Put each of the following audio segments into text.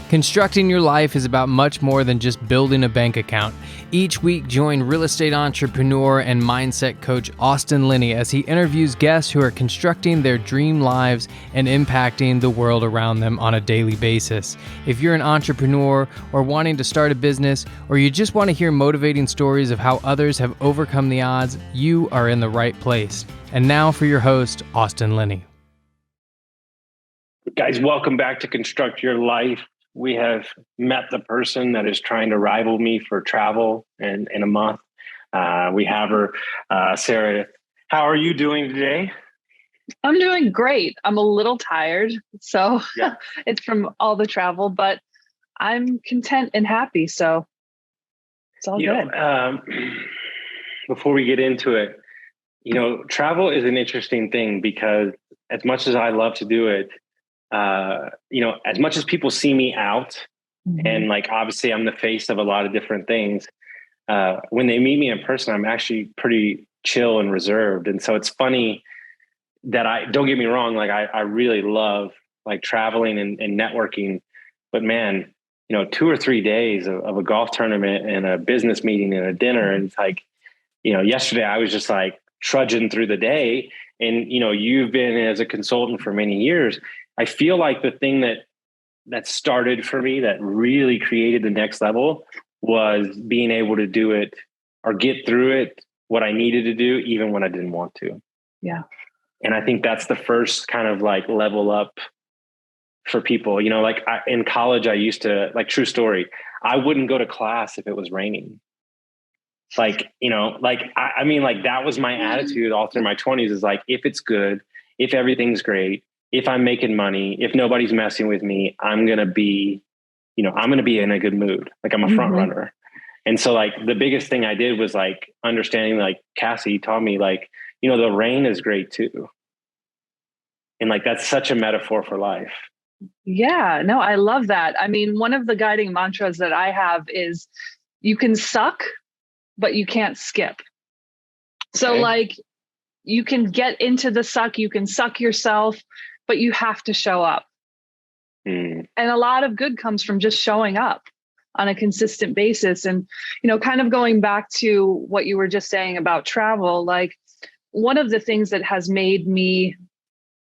Constructing your life is about much more than just building a bank account. Each week, join real estate entrepreneur and mindset coach Austin Linney as he interviews guests who are constructing their dream lives and impacting the world around them on a daily basis. If you're an entrepreneur or wanting to start a business, or you just want to hear motivating stories of how others have overcome the odds, you are in the right place. And now for your host, Austin Linney. Guys, welcome back to Construct Your Life. We have met the person that is trying to rival me for travel in a month. We have her, Sarah. How are you doing today? I'm doing great. I'm a little tired, so yeah. It's from all the travel, but I'm content and happy, so it's all good. Before we get into it, travel is an interesting thing because as much as I love to do it, as much as people see me out and obviously I'm the face of a lot of different things, when they meet me in person, I'm actually pretty chill and reserved. And so it's funny that don't get me wrong, I really love traveling and networking, but man, 2 or 3 days of a golf tournament and a business meeting and a dinner. And it's yesterday I was just trudging through the day, and, you've been as a consultant for many years. I feel like the thing that started for me, that really created the next level, was being able to do it or get through it, what I needed to do, even when I didn't want to. Yeah. And I think that's the first kind of level up for people. In college, I used to, true story, I wouldn't go to class if it was raining. That was my attitude all through my 20s, is if it's good, if everything's great, if I'm making money, if nobody's messing with me, I'm going to be in a good mood. I'm a front runner. And so the biggest thing I did was understanding, Cassie taught me, the rain is great too. And that's such a metaphor for life. Yeah, no, I love that. I mean, one of the guiding mantras that I have is you can suck, but you can't skip. So you can get into the suck, you can suck yourself, but you have to show up. And a lot of good comes from just showing up on a consistent basis. And, kind of going back to what you were just saying about travel, one of the things that has made me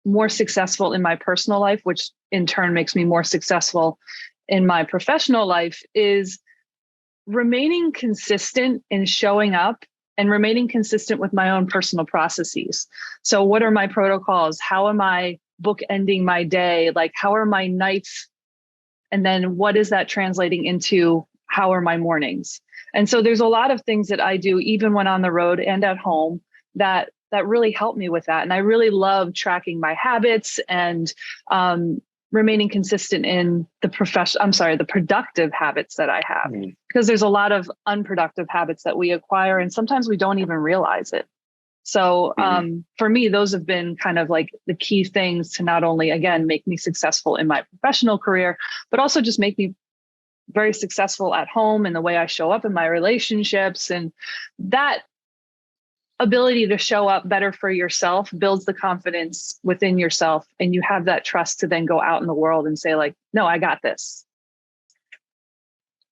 more successful in my personal life, which in turn makes me more successful in my professional life, is remaining consistent in showing up and remaining consistent with my own personal processes. So what are my protocols? How am I bookending my day? How are my nights? And then what is that translating into how are my mornings? And so there's a lot of things that I do, even when on the road and at home, that really help me with that. And I really love tracking my habits and remaining consistent in the productive habits that I have, because there's a lot of unproductive habits that we acquire, and sometimes we don't even realize it. So for me, those have been kind of the key things to not only, again, make me successful in my professional career, but also just make me very successful at home in the way I show up in my relationships. And that ability to show up better for yourself builds the confidence within yourself. And you have that trust to then go out in the world and say no, I got this.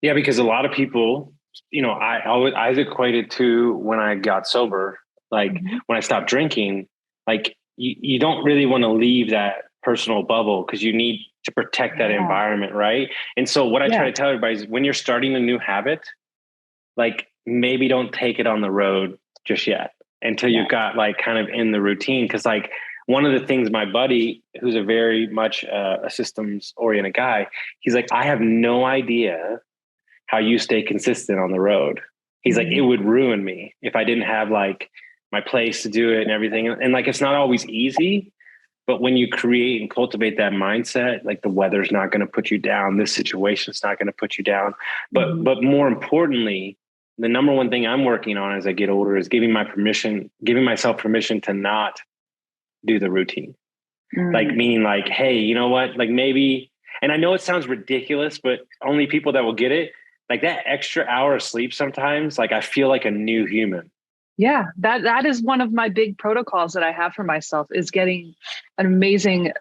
Yeah, because a lot of people, I equated to when I got sober, when I stopped drinking, you don't really want to leave that personal bubble because you need to protect that environment. Right. And so what I try to tell everybody is, when you're starting a new habit, maybe don't take it on the road just yet until you've got kind of in the routine. Cause one of the things my buddy, who's a very much a systems oriented guy, he's I have no idea how you stay consistent on the road. He's it would ruin me if I didn't have my place to do it and everything. And it's not always easy, but when you create and cultivate that mindset, the weather's not going to put you down. This situation's not going to put you down. But more importantly, the number one thing I'm working on as I get older is giving myself permission to not do the routine. Meaning hey, you know what? Maybe, and I know it sounds ridiculous, but only people that will get it, that extra hour of sleep sometimes, I feel like a new human. Yeah, that is one of my big protocols that I have for myself, is getting an amazing,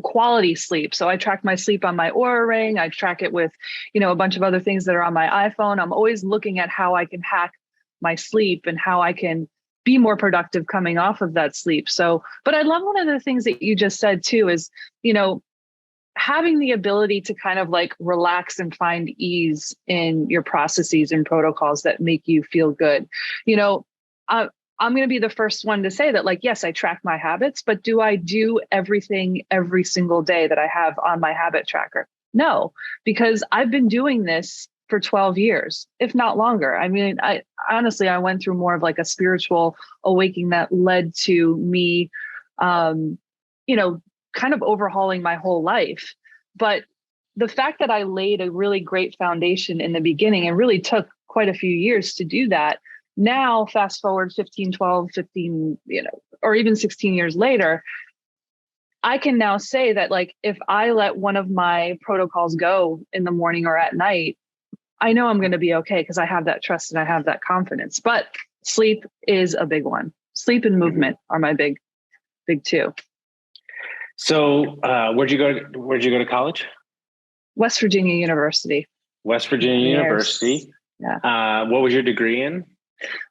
quality sleep. So I track my sleep on my Oura Ring. I track it with, a bunch of other things that are on my iPhone. I'm always looking at how I can hack my sleep and how I can be more productive coming off of that sleep. So, but I love one of the things that you just said too is, having the ability to kind of like relax and find ease in your processes and protocols that make you feel good. I'm going to be the first one to say that, like, yes, I track my habits, but do I do everything every single day that I have on my habit tracker? No, because I've been doing this for 12 years, if not longer. I mean, I honestly went through more of like a spiritual awakening that led to me, kind of overhauling my whole life. But the fact that I laid a really great foundation in the beginning and really took quite a few years to do that. Now, fast forward 15, 12, 15, or even 16 years later, I can now say that, like, if I let one of my protocols go in the morning or at night, I know I'm going to be okay because I have that trust and I have that confidence. But sleep is a big one. Sleep and movement are my big two. So, where'd you go to college? West Virginia University. West Virginia University. Yeah. What was your degree in?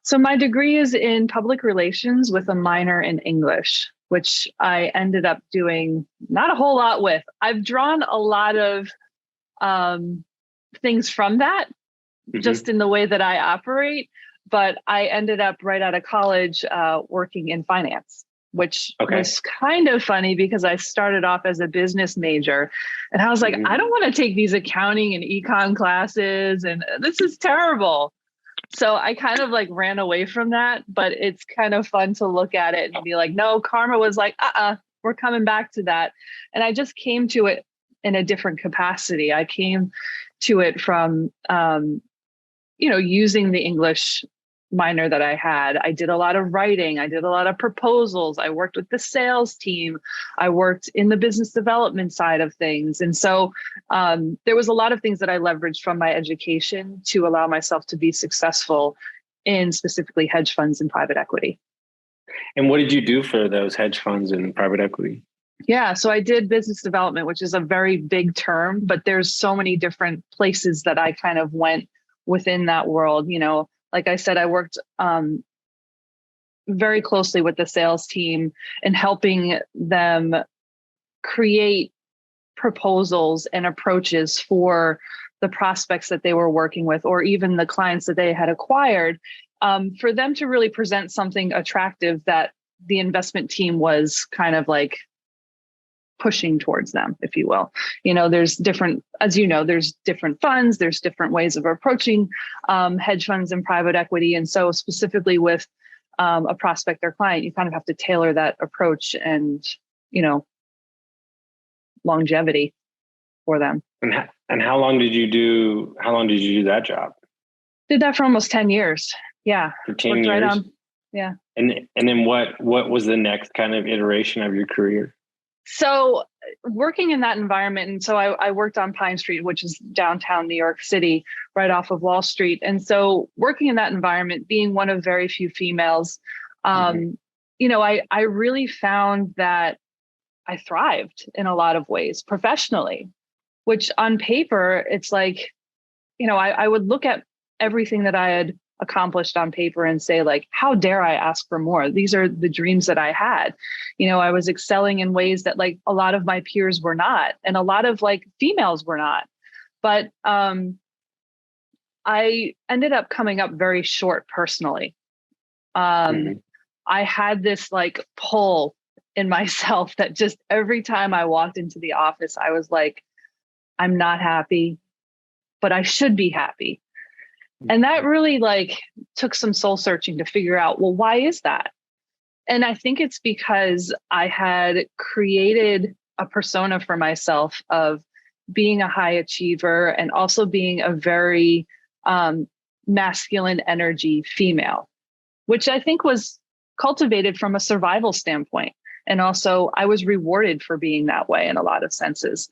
So my degree is in public relations with a minor in English, which I ended up doing not a whole lot with. I've drawn a lot of things from that, just in the way that I operate. But I ended up right out of college working in finance, which was kind of funny because I started off as a business major and I was like, I don't want to take these accounting and econ classes and this is terrible. So I kind of like ran away from that, but it's kind of fun to look at it and be like, no, karma was like, we're coming back to that. And I just came to it in a different capacity. I came to it from, using the English minor that I had. I did a lot of writing. I did a lot of proposals. I worked with the sales team. I worked in the business development side of things. And so there was a lot of things that I leveraged from my education to allow myself to be successful in specifically hedge funds and private equity. And what did you do for those hedge funds and private equity? Yeah, so I did business development, which is a very big term, but there's so many different places that I kind of went within that world. Like I said, I worked very closely with the sales team and helping them create proposals and approaches for the prospects that they were working with, or even the clients that they had acquired, for them to really present something attractive that the investment team was kind of like pushing towards them, if you will. There's different, there's different funds, there's different ways of approaching hedge funds and private equity. And so specifically with a prospect or client, you kind of have to tailor that approach and, longevity for them. And how long did you do that job? Did that for almost 10 years. Yeah. For 10 years. Right on. Yeah. And then what was the next kind of iteration of your career? So working in that environment, and so I worked on Pine Street, which is downtown New York City, right off of Wall Street. And so working in that environment, being one of very few females, I really found that I thrived in a lot of ways professionally, which on paper, it's like, I would look at everything that I had accomplished on paper and say, like, how dare I ask for more? These are the dreams that I had. I was excelling in ways that like a lot of my peers were not, and a lot of like females were not. But I ended up coming up very short personally. I had this like pull in myself that just every time I walked into the office, I was like, I'm not happy, but I should be happy. And that really like took some soul searching to figure out, well, why is that? And I think it's because I had created a persona for myself of being a high achiever and also being a very masculine energy female, which I think was cultivated from a survival standpoint. And also I was rewarded for being that way in a lot of senses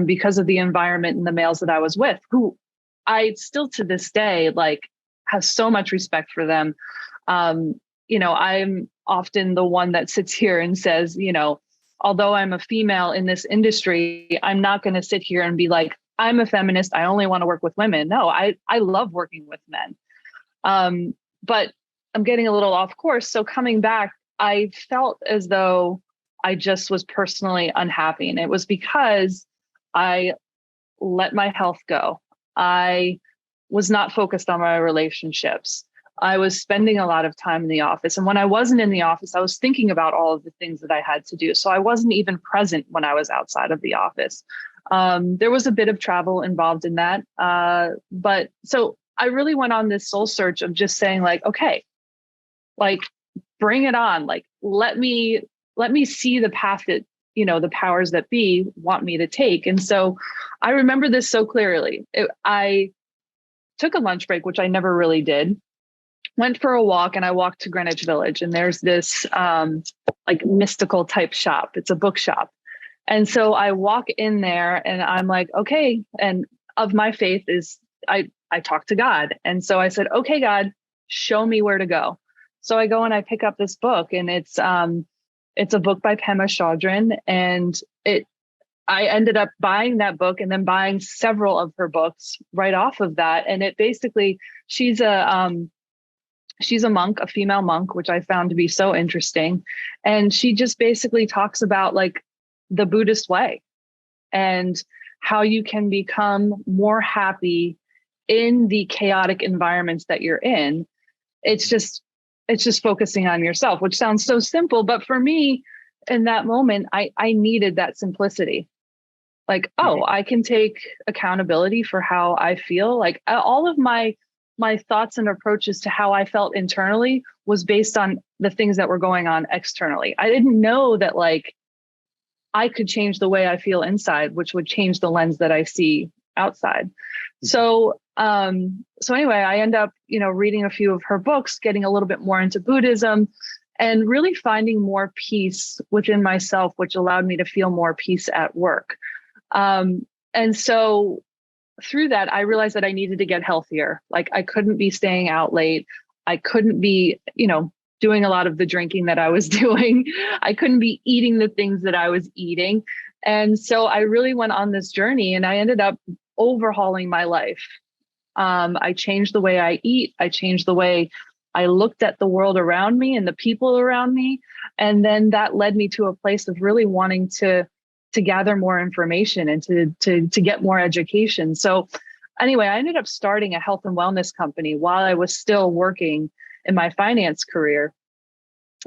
because of the environment and the males that I was with, who I still to this day, like, have so much respect for them. I'm often the one that sits here and says, although I'm a female in this industry, I'm not going to sit here and be like, I'm a feminist, I only want to work with women. No, I love working with men. But I'm getting a little off course. So coming back, I felt as though I just was personally unhappy. And it was because I let my health go. I was not focused on my relationships. I was spending a lot of time in the office. And when I wasn't in the office, I was thinking about all of the things that I had to do. So I wasn't even present when I was outside of the office. There was a bit of travel involved in that. But so I really went on this soul search of just saying like, okay, like bring it on. Like, let me see the path that, the powers that be want me to take. And so I remember this so clearly. I took a lunch break, which I never really did. Went for a walk, and I walked to Greenwich Village, and there's this like mystical type shop. It's a bookshop. And so I walk in there and I'm like, okay. And of my faith is I talk to God. And so I said, okay, God, show me where to go. So I go and I pick up this book, and it's a book by Pema Chodron. And I ended up buying that book and then buying several of her books right off of that. And it basically, she's a monk, a female monk, which I found to be so interesting. And she just basically talks about like the Buddhist way and how you can become more happy in the chaotic environments that you're in. It's just focusing on yourself, which sounds so simple. But for me, in that moment, I needed that simplicity. Like, oh, I can take accountability for how I feel. Like all of my thoughts and approaches to how I felt internally was based on the things that were going on externally. I didn't know that like I could change the way I feel inside, which would change the lens that I see outside. So anyway, I end up, reading a few of her books, getting a little bit more into Buddhism, and really finding more peace within myself, which allowed me to feel more peace at work. And so through that, I realized that I needed to get healthier. Like I couldn't be staying out late. I couldn't be, doing a lot of the drinking that I was doing. I couldn't be eating the things that I was eating. And so I really went on this journey, and I ended up overhauling my life. I changed the way I eat. I changed the way I looked at the world around me and the people around me. And then that led me to a place of really wanting to gather more information and to get more education. So anyway, I ended up starting a health and wellness company while I was still working in my finance career.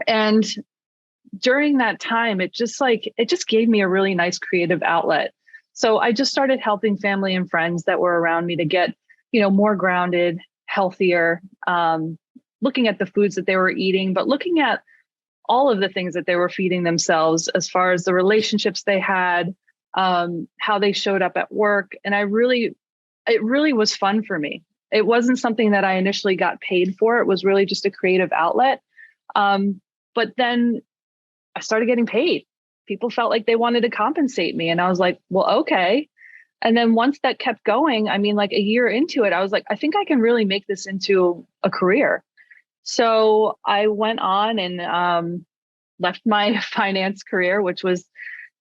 And during that time, it just gave me a really nice creative outlet. So I just started helping family and friends that were around me to get, more grounded, healthier, looking at the foods that they were eating, but looking at all of the things that they were feeding themselves as far as the relationships they had, how they showed up at work. And it really was fun for me. It wasn't something that I initially got paid for. It was really just a creative outlet. But then I started getting paid. People felt like they wanted to compensate me. And I was like, well, okay. And then once that kept going, like a year into it, I was like, I think I can really make this into a career. So I went on and left my finance career, which was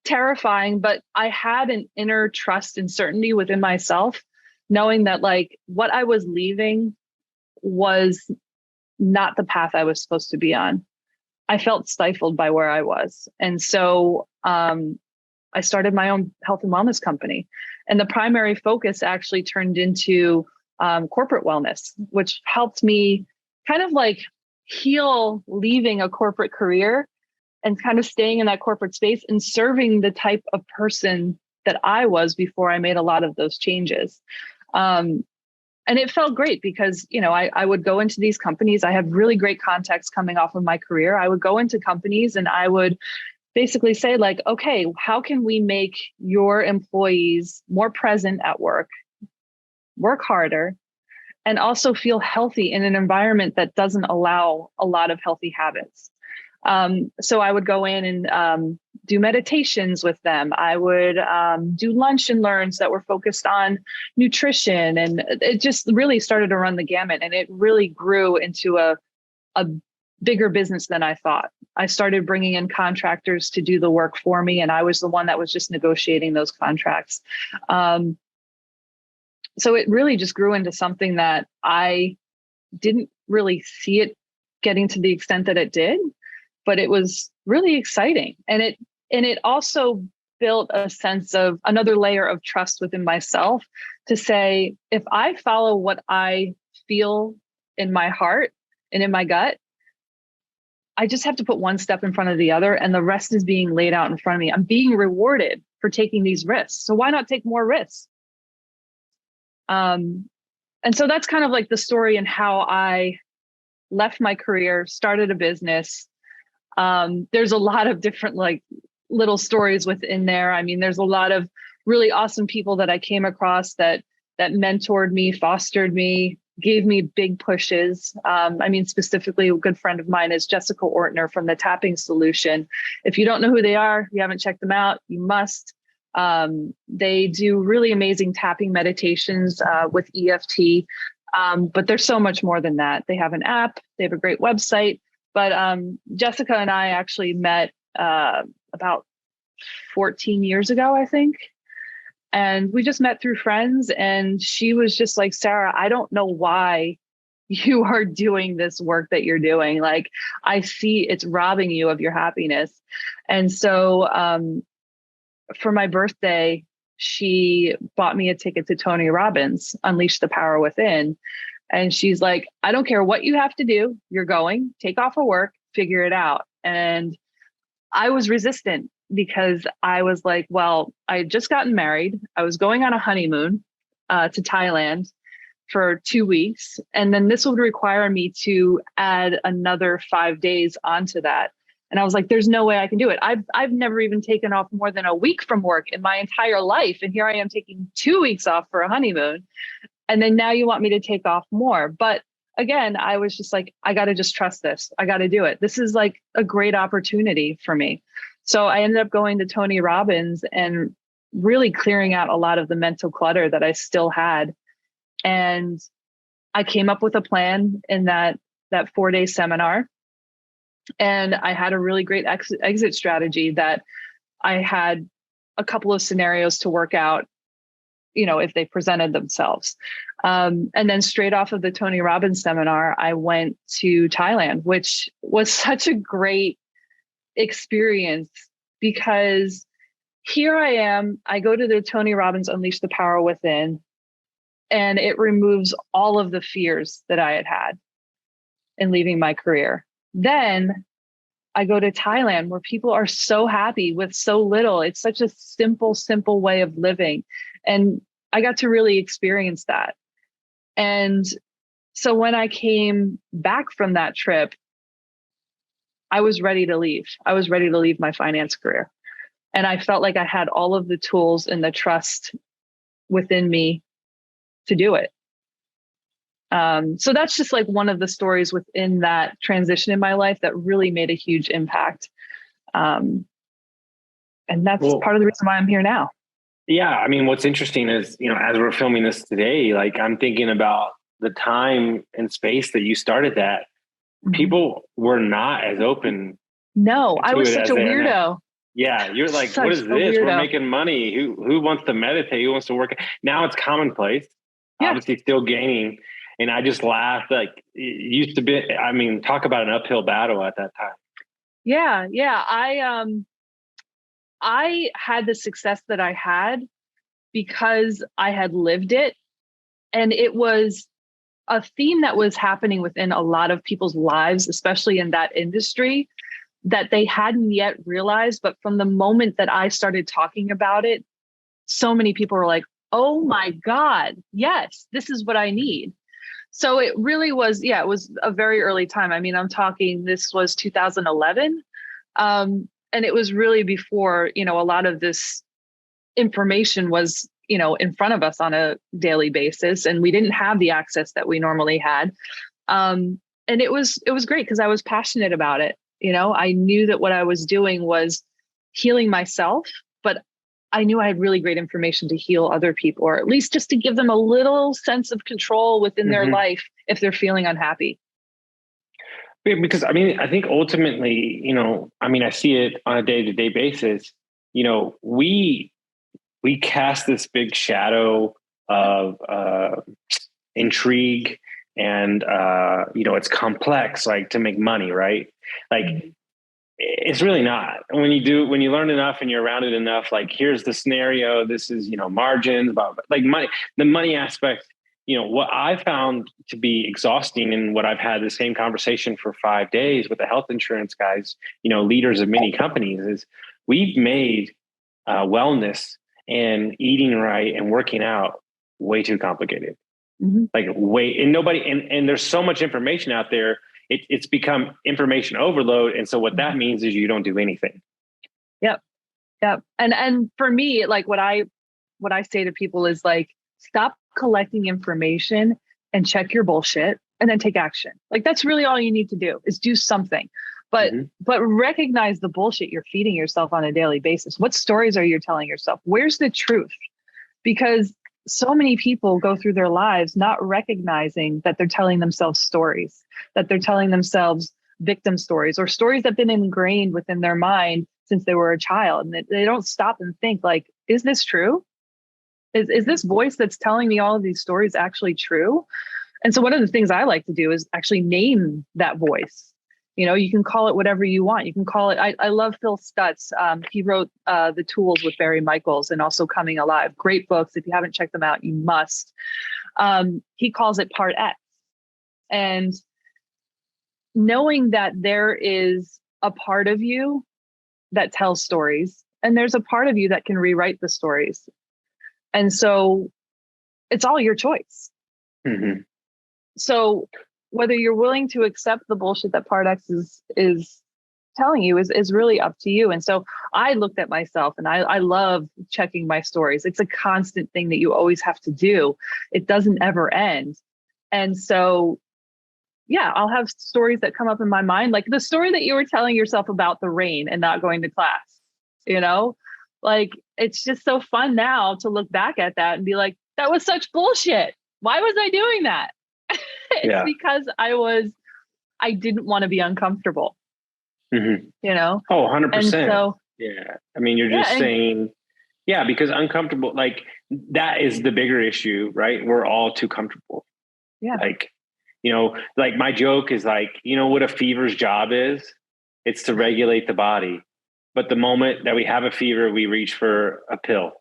terrifying, but I had an inner trust and certainty within myself, knowing that like what I was leaving was not the path I was supposed to be on. I felt stifled by where I was. And so I started my own health and wellness company. And the primary focus actually turned into corporate wellness, which helped me kind of like heal leaving a corporate career and kind of staying in that corporate space and serving the type of person that I was before I made a lot of those changes. And it felt great because, I would go into these companies. I have really great contacts coming off of my career. I would go into companies and I would basically say like, okay, how can we make your employees more present at work harder, and also feel healthy in an environment that doesn't allow a lot of healthy habits. So I would go in and do meditations with them. I would do lunch and learns that were focused on nutrition. And it just really started to run the gamut. And it really grew into a bigger business than I thought. I started bringing in contractors to do the work for me, and I was the one that was just negotiating those contracts. So it really just grew into something that I didn't really see it getting to the extent that it did, but it was really exciting. And it also built a sense of another layer of trust within myself to say, if I follow what I feel in my heart and in my gut, I just have to put one step in front of the other, and the rest is being laid out in front of me. I'm being rewarded for taking these risks. So why not take more risks? And so that's kind of like the story and how I left my career, started a business. There's a lot of different like little stories within there. I mean, there's a lot of really awesome people that I came across that mentored me, fostered me, gave me big pushes. I mean, specifically, a good friend of mine is Jessica Ortner from the Tapping Solution. If you don't know who they are, you haven't checked them out, you must. They do really amazing tapping meditations with EFT, but there's so much more than that. They have an app, they have a great website, but Jessica and I actually met about 14 years ago, I think. And we just met through friends, and she was just like, Sarah, I don't know why you are doing this work that you're doing. Like, I see it's robbing you of your happiness. And so for my birthday, she bought me a ticket to Tony Robbins' Unleash the Power Within. And she's like, I don't care what you have to do. You're going, take off of work, figure it out. And I was resistant because I was like, well, I had just gotten married. I was going on a honeymoon to Thailand for 2 weeks. And then this would require me to add another 5 days onto that. And I was like, there's no way I can do it. I've never even taken off more than a week from work in my entire life. And here I am taking 2 weeks off for a honeymoon. And then now you want me to take off more. But again, I was just like, I got to just trust this. I got to do it. This is like a great opportunity for me. So I ended up going to Tony Robbins and really clearing out a lot of the mental clutter that I still had. And I came up with a plan in that 4-day seminar. And I had a really great exit strategy that I had a couple of scenarios to work out, you know, if they presented themselves. And then straight off of the Tony Robbins seminar, I went to Thailand, which was such a great experience because here I am, I go to the Tony Robbins Unleash the Power Within, and it removes all of the fears that I had in leaving my career. Then I go to Thailand where people are so happy with so little. It's such a simple way of living. And I got to really experience that. And so when I came back from that trip, I was ready to leave. I was ready to leave my finance career. And I felt like I had all of the tools and the trust within me to do it. So that's just like one of the stories within that transition in my life that really made a huge impact. And that's part of the reason why I'm here now. Yeah. I mean, what's interesting is, you know, as we're filming this today, like I'm thinking about the time and space that you started that. Mm-hmm. People were not as open. No, I was such a weirdo. Yeah. You're like, what is this? We're making money. Who wants to meditate? Who wants to work? Now it's commonplace. Yeah. Obviously still gaining. And I just laughed, like it used to be, I mean, talk about an uphill battle at that time. Yeah. Yeah. I had the success that I had because I had lived it. And it was a theme that was happening within a lot of people's lives, especially in that industry, that they hadn't yet realized. But from the moment that I started talking about it, so many people were like, oh my God, yes, this is what I need. So it really was, it was a very early time. I mean, I'm talking, this was 2011. And it was really before, you know, a lot of this information was, you know, in front of us on a daily basis. And we didn't have the access that we normally had. And it was great because I was passionate about it. You know, I knew that what I was doing was healing myself, but I knew I had really great information to heal other people, or at least just to give them a little sense of control within their life if they're feeling unhappy. Because I mean, I think ultimately, I see it on a day-to-day basis. We cast this big shadow of intrigue, and it's complex, like, to make money, right? Like, it's really not. When you learn enough and you're around it enough, like, here's the scenario, this is, margins, about like money, the money aspect. What I found to be exhausting, and what I've had the same conversation for 5 days with the health insurance guys, leaders of many companies, is we've made wellness and eating right and working out way too complicated. Mm-hmm. And there's so much information out there. It's become information overload. And so what that means is you don't do anything. Yep. Yep. And for me, like, what I say to people is, like, stop collecting information and check your bullshit and then take action. Like, that's really all you need to do, is do something. But recognize the bullshit you're feeding yourself on a daily basis. What stories are you telling yourself? Where's the truth? Because so many people go through their lives not recognizing that they're telling themselves stories, that they're telling themselves victim stories, or stories that have been ingrained within their mind since they were a child. And they don't stop and think, like, is this true? Is this voice that's telling me all of these stories actually true? And so one of the things I like to do is actually name that voice. You can call it whatever you want. You can call it, I love Phil Stutz. He wrote The Tools with Barry Michaels, and also Coming Alive. Great books. If you haven't checked them out, you must. He calls it Part X. And knowing that there is a part of you that tells stories, and there's a part of you that can rewrite the stories. And so it's all your choice. Mm-hmm. So whether you're willing to accept the bullshit that Part X is telling you is really up to you. And so I looked at myself, and I love checking my stories. It's a constant thing that you always have to do. It doesn't ever end. And so, yeah, I'll have stories that come up in my mind, like the story that you were telling yourself about the rain and not going to class, like, it's just so fun now to look back at that and be like, that was such bullshit. Why was I doing that? It's because I didn't want to be uncomfortable, Mm-hmm. Oh, 100%. And so, yeah. I mean, you're just saying, because uncomfortable, like, that is the bigger issue, right? We're all too comfortable. Yeah. Like, like, my joke is, like, what a fever's job is? It's to regulate the body. But the moment that we have a fever, we reach for a pill.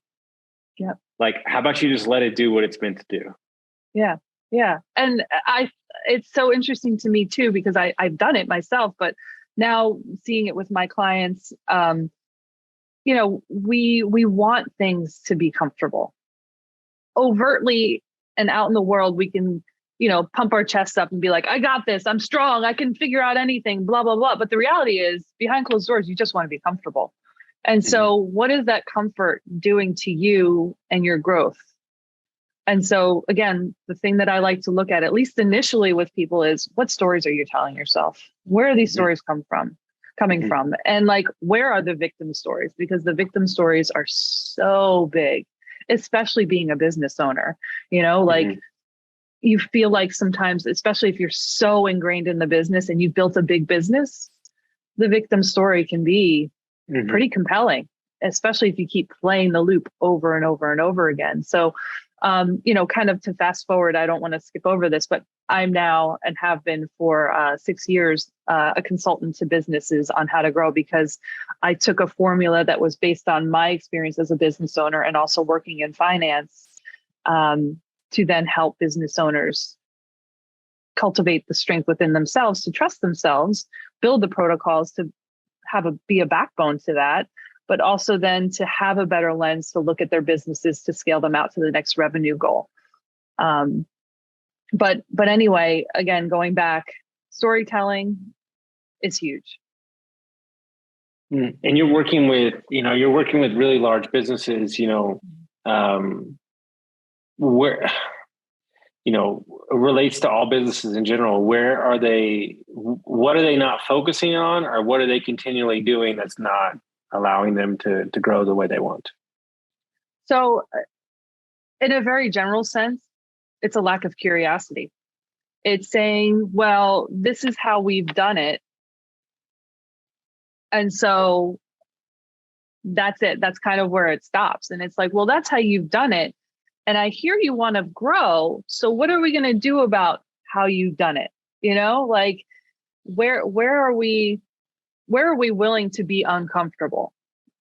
Yeah. Like, how about you just let it do what it's meant to do? Yeah. Yeah. And it's so interesting to me too, because I've done it myself, but now seeing it with my clients, we want things to be comfortable. Overtly and out in the world, we can, pump our chests up and be like, I got this, I'm strong, I can figure out anything, blah, blah, blah. But the reality is, behind closed doors, you just want to be comfortable. And so what is that comfort doing to you and your growth? And so, again, the thing that I like to look at least initially with people, is, what stories are you telling yourself? Where are these stories coming from? And, like, where are the victim stories? Because the victim stories are so big, especially being a business owner, like, you feel like sometimes, especially if you're so ingrained in the business and you've built a big business, the victim story can be pretty compelling, especially if you keep playing the loop over and over and over again. So, kind of to fast forward, I don't want to skip over this, but I'm now, and have been for 6 years, a consultant to businesses on how to grow, because I took a formula that was based on my experience as a business owner and also working in finance, to then help business owners cultivate the strength within themselves to trust themselves, build the protocols to be a backbone to that, but also then to have a better lens to look at their businesses to scale them out to the next revenue goal. But anyway, again, going back, storytelling is huge. And you're working with really large businesses, where, relates to all businesses in general. What are they not focusing on, or what are they continually doing that's not allowing them to grow the way they want? So in a very general sense, it's a lack of curiosity. It's saying, well, this is how we've done it. And so that's it. That's kind of where it stops. And it's like, well, that's how you've done it. And I hear you want to grow. So what are we going to do about how you've done it? You know, like where are we willing to be uncomfortable,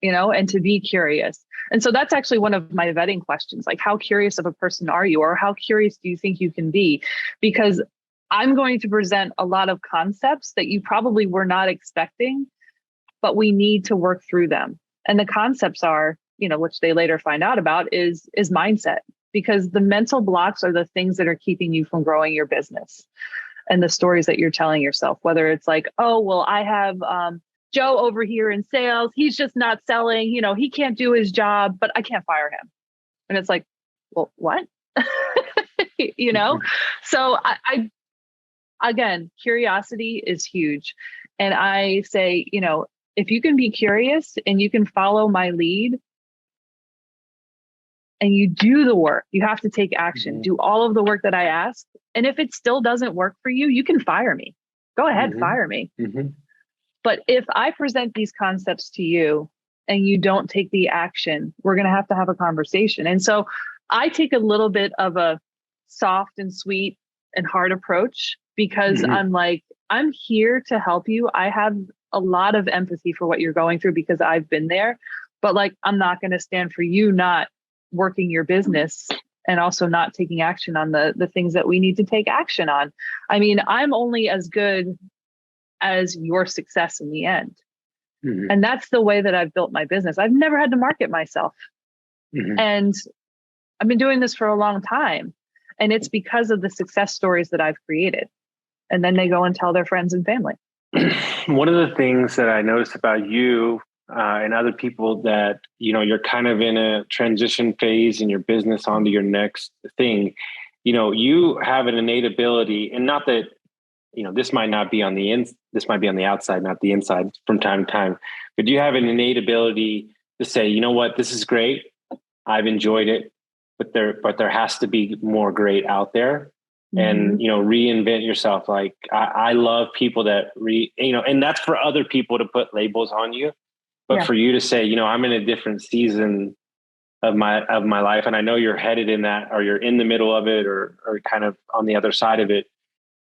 you know, and to be curious? And so that's actually one of my vetting questions. Like, how curious of a person are you, or how curious do you think you can be? Because I'm going to present a lot of concepts that you probably were not expecting, but we need to work through them. And the concepts are, you know, which they later find out about is mindset, because the mental blocks are the things that are keeping you from growing your business and the stories that you're telling yourself, whether it's like, oh, well, I have Joe over here in sales. He's just not selling, you know, he can't do his job, but I can't fire him. And it's like, well, what? You know? So I again, curiosity is huge. And I say, you know, if you can be curious and you can follow my lead and you do the work, you have to take action, do all of the work that I ask. And if it still doesn't work for you, you can fire me. Go ahead, fire me. But if I present these concepts to you and you don't take the action, we're going to have a conversation. And so I take a little bit of a soft and sweet and hard approach, because I'm like, I'm here to help you. I have a lot of empathy for what you're going through because I've been there, but like, I'm not going to stand for you not working your business and also not taking action on the things that we need to take action on. I mean, I'm only as good as your success in the end. And that's the way that I've built my business. I've never had to market myself. And I've been doing this for a long time. And it's because of the success stories that I've created. And then they go and tell their friends and family. One of the things that I noticed about you and other people that, you know, you're kind of in a transition phase in your business onto your next thing. You know, you have an innate ability, and not that, you know, this might be on the outside, not the inside from time to time, but you have an innate ability to say, you know what, this is great. I've enjoyed it, but there has to be more great out there. And, you know, reinvent yourself. Like I love people that you know, and that's for other people to put labels on you, but for you to say, you know, I'm in a different season of my life. And I know you're headed in that, or you're in the middle of it, or kind of on the other side of it.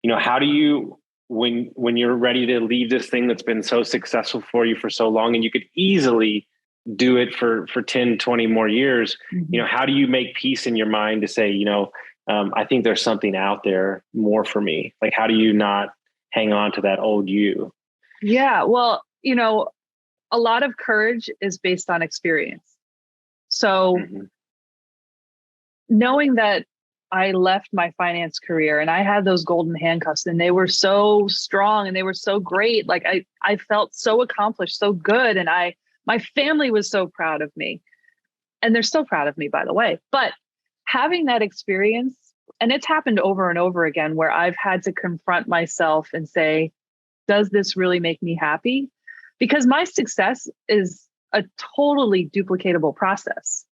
You know, how do you, when you're ready to leave this thing that's been so successful for you for so long, and you could easily do it for 10, 20 more years, you know, how do you make peace in your mind to say, you know, I think there's something out there more for me? Like, how do you not hang on to that old you? Yeah, well, you know, a lot of courage is based on experience. So knowing that I left my finance career and I had those golden handcuffs and they were so strong and they were so great. Like I felt so accomplished, so good. And my family was so proud of me, and they're still proud of me, by the way. But having that experience, and it's happened over and over again, where I've had to confront myself and say, does this really make me happy? Because my success is a totally duplicatable process.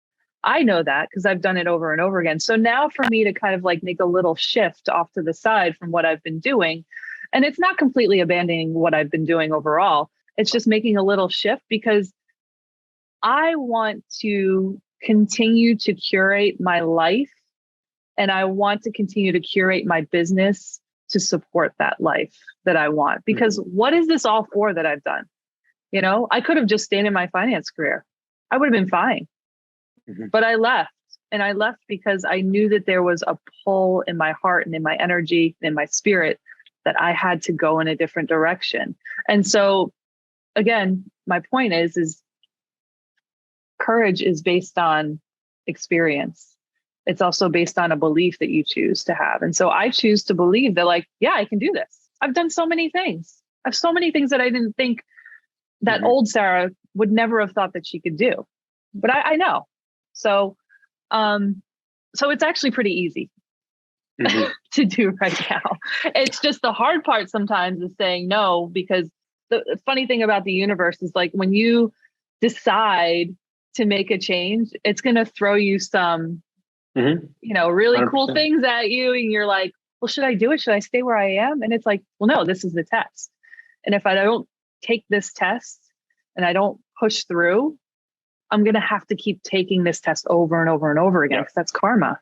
I know that because I've done it over and over again. So now for me to kind of like make a little shift off to the side from what I've been doing, and it's not completely abandoning what I've been doing overall, it's just making a little shift because I want to continue to curate my life, and I want to continue to curate my business to support that life that I want. Because what is this all for that I've done? You know, I could have just stayed in my finance career. I would have been fine. But I left, and I left because I knew that there was a pull in my heart and in my energy and in my spirit that I had to go in a different direction. And so again, my point is courage is based on experience. It's also based on a belief that you choose to have. And so I choose to believe that, like, yeah, I can do this. I've done so many things. I have so many things that I didn't think that old Sarah would never have thought that she could do. But I know. So it's actually pretty easy to do right now. It's just the hard part sometimes is saying no, because the funny thing about the universe is, like, when you decide to make a change, it's going to throw you some, you know, really 100%. Cool things at you. And you're like, well, should I do it? Should I stay where I am? And it's like, well, no, this is the test. And if I don't take this test and I don't push through, I'm going to have to keep taking this test over and over and over again, because that's karma.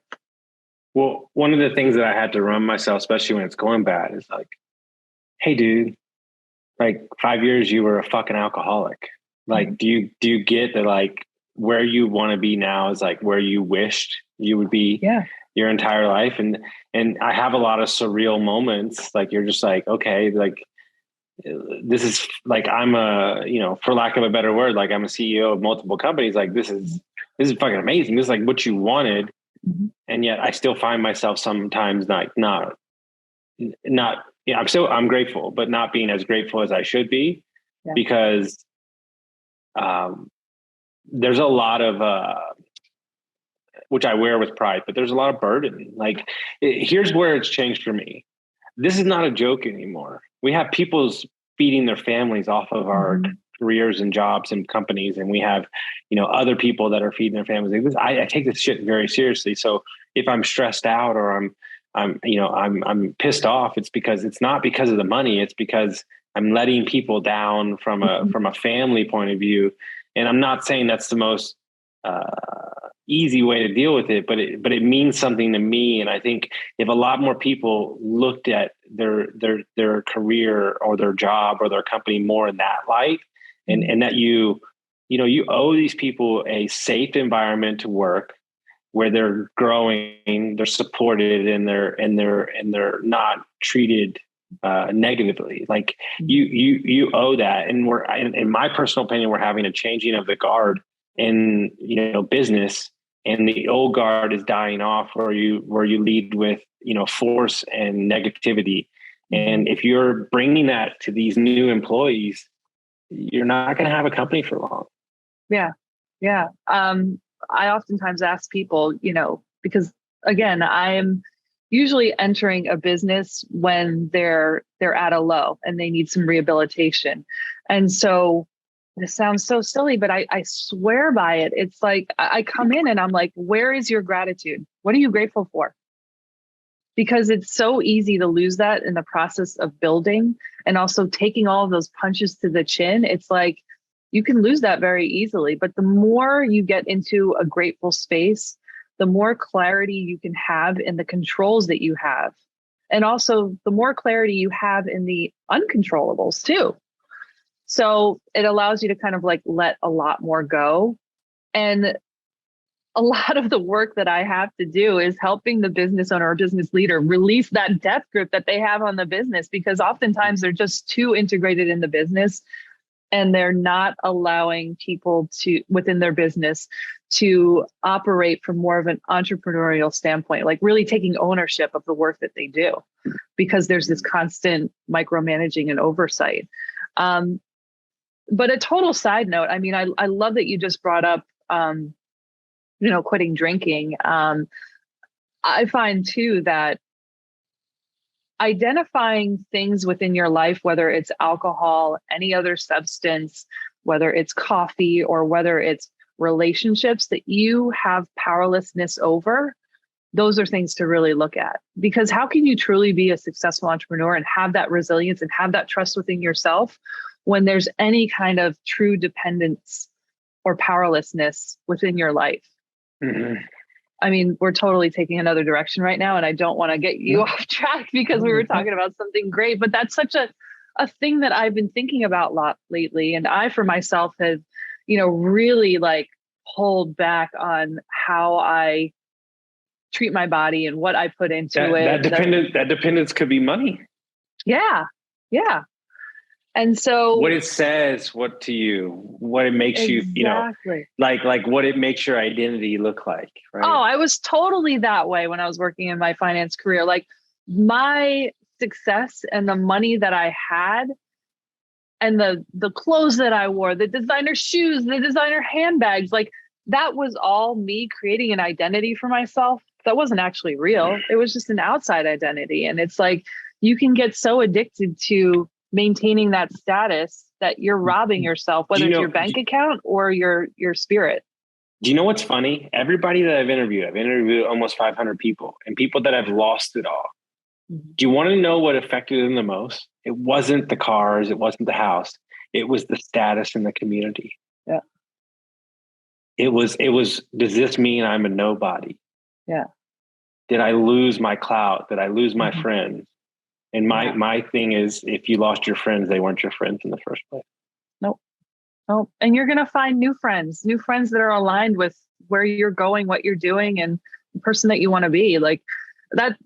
Well, one of the things that I had to remind myself, especially when it's going bad, is like, hey, dude, like 5 years, you were a fucking alcoholic. Like, do you get that, like, where you want to be now is like where you wished you would be your entire life. And I have a lot of surreal moments. Like, you're just like, okay, like, this is like, I'm a, you know, for lack of a better word, like I'm a CEO of multiple companies. Like, this is fucking amazing. This is like what you wanted. And yet I still find myself sometimes not, yeah, I'm grateful, but not being as grateful as I should be, because there's a lot of, which I wear with pride, but there's a lot of burden. Like, here's where it's changed for me. This is not a joke anymore. We have people's feeding their families off of our careers and jobs and companies. And we have, you know, other people that are feeding their families. Like, I take this shit very seriously. So if I'm stressed out or I'm pissed off, it's not because of the money. It's because I'm letting people down from a family point of view. And I'm not saying that's the most easy way to deal with it, but it means something to me. And I think if a lot more people looked at their career or their job or their company more in that light, and that you owe these people a safe environment to work where they're growing, they're supported, and they're not treated negatively. Like, you owe that. And we're, in my personal opinion, we're having a changing of the guard in, you know, business, and the old guard is dying off, where you lead with, you know, force and negativity. And if you're bringing that to these new employees, you're not going to have a company for long. Yeah. Yeah. I oftentimes ask people, you know, because again, I'm usually entering a business when they're at a low and they need some rehabilitation. And so this sounds so silly, but I swear by it. It's like, I come in and I'm like, where is your gratitude? What are you grateful for? Because it's so easy to lose that in the process of building, and also taking all of those punches to the chin. It's like, you can lose that very easily. But the more you get into a grateful space, the more clarity you can have in the controls that you have. And also the more clarity you have in the uncontrollables too. So it allows you to kind of like let a lot more go. And a lot of the work that I have to do is helping the business owner or business leader release that death grip that they have on the business, because oftentimes they're just too integrated in the business, and they're not allowing people to within their business to operate from more of an entrepreneurial standpoint, like really taking ownership of the work that they do, because there's this constant micromanaging and oversight. But a total side note, I mean, I love that you just brought up, quitting drinking. I find too that identifying things within your life, whether it's alcohol, any other substance, whether it's coffee, or whether it's relationships that you have powerlessness over, those are things to really look at. Because how can you truly be a successful entrepreneur and have that resilience and have that trust within yourself when there's any kind of true dependence or powerlessness within your life? I mean, we're totally taking another direction right now, and I don't want to get you off track because we were talking about something great, but that's such a thing that I've been thinking about a lot lately. And I, for myself, have, really like pulled back on how I treat my body and what I put into it. That dependence could be money. Yeah. Yeah. And so what it says, what to you, what it makes exactly. like what it makes your identity look like. Right? Oh, I was totally that way when I was working in my finance career. Like, my success and the money that I had and the clothes that I wore, the designer shoes, the designer handbags, like that was all me creating an identity for myself. That wasn't actually real. It was just an outside identity. And it's like, you can get so addicted to maintaining that status that you're robbing yourself, whether it's your bank account or your spirit. Do you know what's funny? Everybody that I've interviewed almost 500 people, and people that have lost it all. Do you want to know what affected them the most? It wasn't the cars. It wasn't the house. It was the status in the community. Yeah. It was, does this mean I'm a nobody? Yeah. Did I lose my clout? Did I lose my friends? And my thing is, if you lost your friends, they weren't your friends in the first place. Nope. And you're going to find new friends that are aligned with where you're going, what you're doing, and the person that you want to be. Like that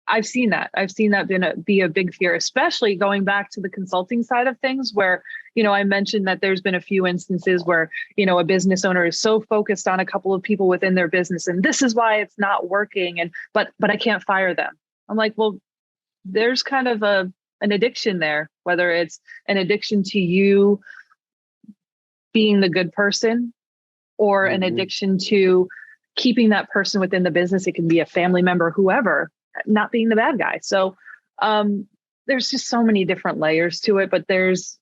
I've seen that. I've seen that be a big fear, especially going back to the consulting side of things where, I mentioned that there's been a few instances where, a business owner is so focused on a couple of people within their business and this is why it's not working. But I can't fire them. I'm like, well, there's kind of an addiction there, whether it's an addiction to you being the good person or an addiction to keeping that person within the business. It can be a family member, whoever, not being the bad guy. So there's just so many different layers to it. But there's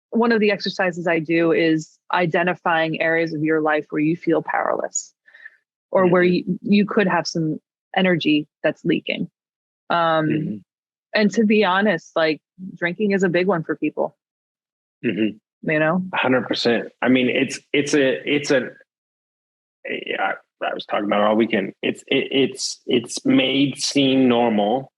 one of the exercises I do is identifying areas of your life where you feel powerless or where you could have some energy that's leaking. And to be honest, like drinking is a big one for people. 100%. I mean, I was talking about it all weekend. It's made seem normal.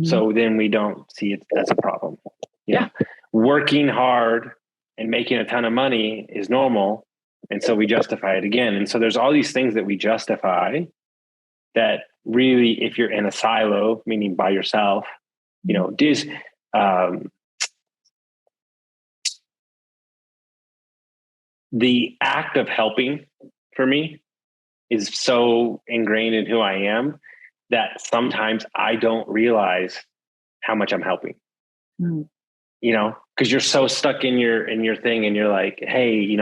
So then we don't see it as a problem. Yeah. Working hard and making a ton of money is normal. And so we justify it again. And so there's all these things that we justify that really, if you're in a silo, meaning by yourself, the act of helping for me is so ingrained in who I am that sometimes I don't realize how much I'm helping, because you're so stuck in your thing and you're like, hey,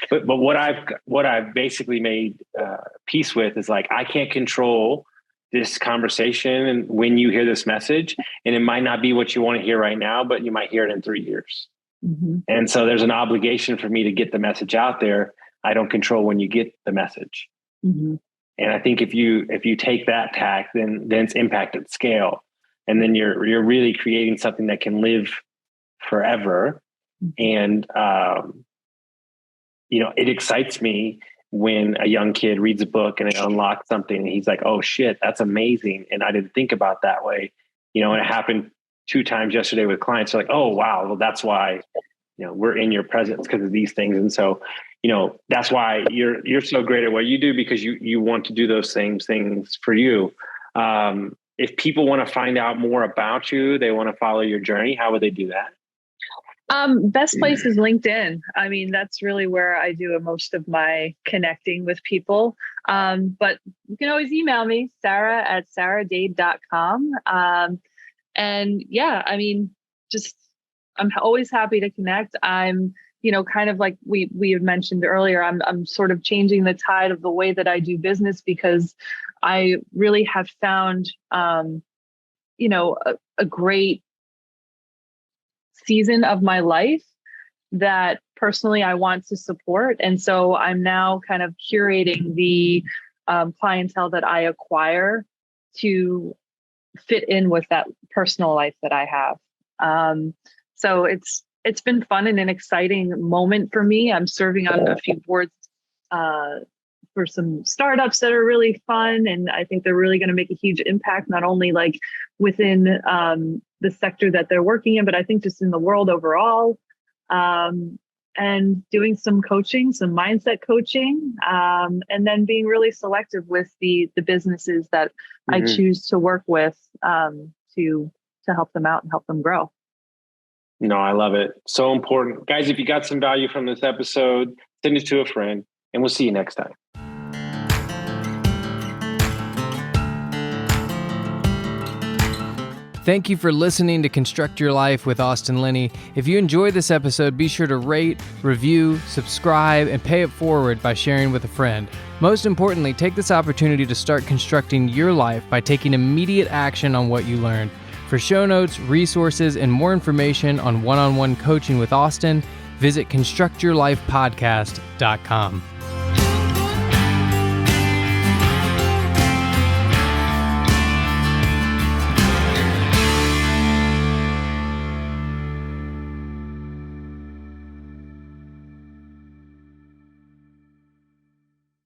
but what I've basically made peace with is like, I can't control this conversation and when you hear this message, and it might not be what you want to hear right now, but you might hear it in 3 years. And so there's an obligation for me to get the message out there. I don't control when you get the message. And I think if you take that tack, then it's impact at scale. And then you're really creating something that can live forever. And, it excites me when a young kid reads a book and it unlocks something and he's like, oh shit, that's amazing. And I didn't think about that way. And it happened 2 times yesterday with clients. They're like, oh, wow. Well, that's why, we're in your presence because of these things. And so, that's why you're so great at what you do, because you want to do those same things for you. If people want to find out more about you, they want to follow your journey, how would they do that? Best place is LinkedIn. I mean, that's really where I do most of my connecting with people. But you can always email me, sarah@sarahdade.com. And yeah, I mean, I'm always happy to connect. I'm, kind of like we had mentioned earlier, I'm sort of changing the tide of the way that I do business, because I really have found, a great season of my life that personally I want to support. And so I'm now kind of curating the clientele that I acquire to fit in with that personal life that I have. So it's been fun and an exciting moment for me. I'm serving on a few boards for some startups that are really fun. And I think they're really going to make a huge impact, not only like within the sector that they're working in, but I think just in the world overall. And doing some coaching, some mindset coaching, and then being really selective with the businesses that I choose to work with to help them out and help them grow. No, I love it. So important. Guys, if you got some value from this episode, send it to a friend, and we'll see you next time. Thank you for listening to Construct Your Life with Austin Linney. If you enjoyed this episode, be sure to rate, review, subscribe, and pay it forward by sharing with a friend. Most importantly, take this opportunity to start constructing your life by taking immediate action on what you learned. For show notes, resources, and more information on one-on-one coaching with Austin, visit constructyourlifepodcast.com.